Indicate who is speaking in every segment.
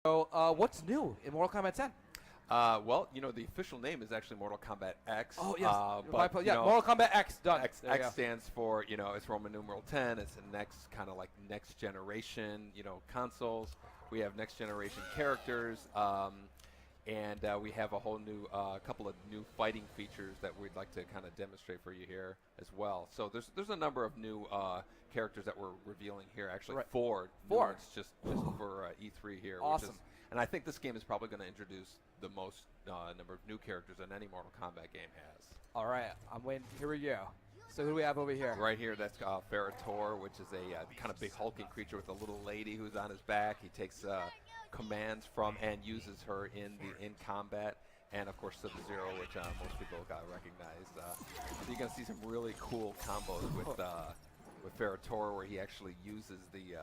Speaker 1: So, what's new in Mortal Kombat 10?
Speaker 2: Well, the official name is actually Mortal Kombat X.
Speaker 1: Oh, yes.
Speaker 2: But,
Speaker 1: Mortal Kombat X, done.
Speaker 2: X stands for, it's Roman numeral 10. It's the next kind of like next generation, consoles. We have next generation characters. And we have a whole new, couple of new fighting features that we'd like to kind of demonstrate for you here as well. So there's a number of new characters that we're revealing here. Actually,
Speaker 1: Right.
Speaker 2: four. It's just for E3 here.
Speaker 1: Awesome.
Speaker 2: And I think this game is probably going to introduce the most number of new characters that any Mortal Kombat game has.
Speaker 1: All right, I'm waiting. Here we go. So who do we have over here?
Speaker 2: Right here, that's Ferra Torr, which is a kind of big hulking creature with a little lady who's on his back. He takes commands from and uses her in combat. And of course Sub-Zero, which most people recognize. So you're going to see some really cool combos with Ferra Torr, where he actually uses the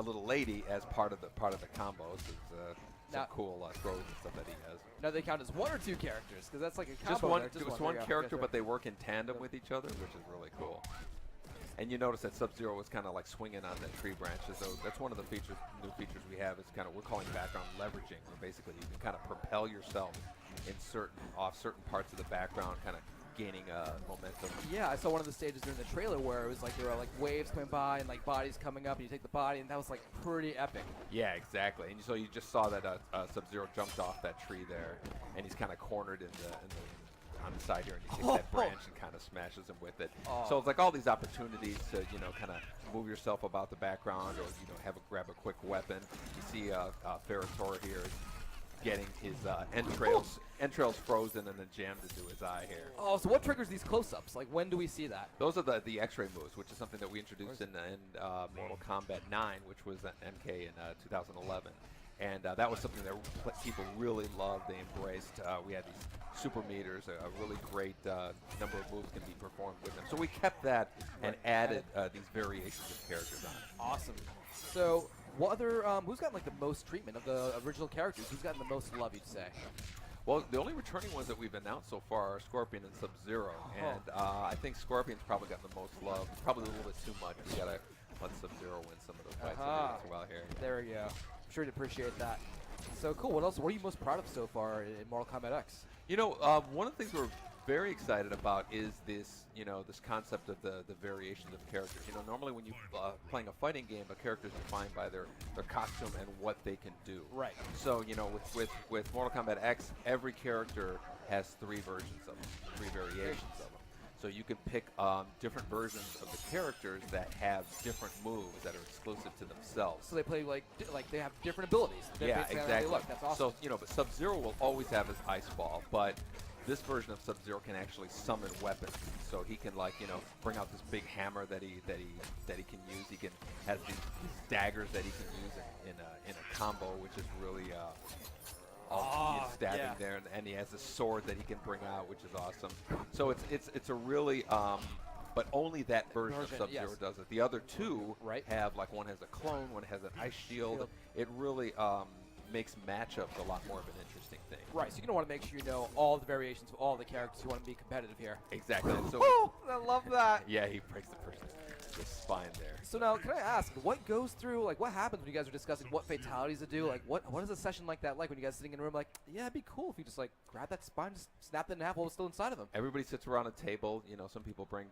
Speaker 2: little lady as part of the combos. It's some cool throws and stuff that he has.
Speaker 1: Now they count as one or two characters, because that's like a combo.
Speaker 2: Just one character, but they work in tandem with each other, which is really cool. And you notice that Sub-Zero was kind of like swinging on that tree branches. So that's one of the new features we have. Is kind of, we're calling background leveraging, where basically you can kind of propel yourself in certain parts of the background, kind of gaining momentum.
Speaker 1: Yeah, I saw one of the stages during the trailer where it was like there were like waves coming by and like bodies coming up, and you take the body, and that was like pretty epic.
Speaker 2: Yeah, exactly. And so you just saw that Sub-Zero jumped off that tree there, and he's kind of cornered on the side here, and he takes that branch and kind of smashes him with it. So it's like all these opportunities to kind of move yourself about the background, or grab a quick weapon. You see Ferra Torr here getting his entrails frozen and then jammed into his eye here.
Speaker 1: Oh, so what triggers these close-ups? Like, when do we see that?
Speaker 2: Those are the X-ray moves, which is something that we introduced in Mortal Kombat 9, which was MK in 2011. And that was something that people really loved. They embraced. We had these super meters. A really great number of moves can be performed with them. So we kept that and added these variations of characters on it.
Speaker 1: Awesome. So what other, who's gotten like the most treatment of the original characters? Who's gotten the most love, you'd say?
Speaker 2: Well, the only returning ones that we've announced so far are Scorpion and Sub-Zero. And I think Scorpion's probably gotten the most love. Probably a little bit too much. We got to let Sub-Zero win some of those fights as well here.
Speaker 1: There we go. I'm sure you'd appreciate that. So cool. What else? What are you most proud of so far in Mortal Kombat X?
Speaker 2: One of the things we're very excited about is this, this concept of the variations of characters. Normally when you're playing a fighting game, a character is defined by their costume and what they can do.
Speaker 1: Right.
Speaker 2: So, with Mortal Kombat X, every character has three versions of them, three variations of them. So you can pick different versions of the characters that have different moves that are exclusive to themselves.
Speaker 1: So they play like they have different abilities.
Speaker 2: Yeah, exactly.
Speaker 1: That's awesome.
Speaker 2: So, but Sub-Zero will always have his Ice Ball, but this version of Sub-Zero can actually summon weapons. So he can bring out this big hammer that he can use. He can has these daggers that he can use in a combo, which is really stabbing there, and he has a sword that he can bring out, which is awesome. So it's a really but only that version of Sub-Zero does it. The other two have one has a clone, one has an ice shield. It really makes matchups a lot more of an interesting thing.
Speaker 1: Right, so you're going to want to make sure you know all the variations of all the characters. You want to be competitive here.
Speaker 2: Exactly. So
Speaker 1: I love that.
Speaker 2: Yeah, he breaks the spine there.
Speaker 1: So now, can I ask, what goes through, what happens when you guys are discussing what fatalities to do? What is a session like that like when you guys are sitting in a room yeah, it'd be cool if you just grab that spine, just snap it in half while it's still inside of them?
Speaker 2: Everybody sits around a table. Some people bring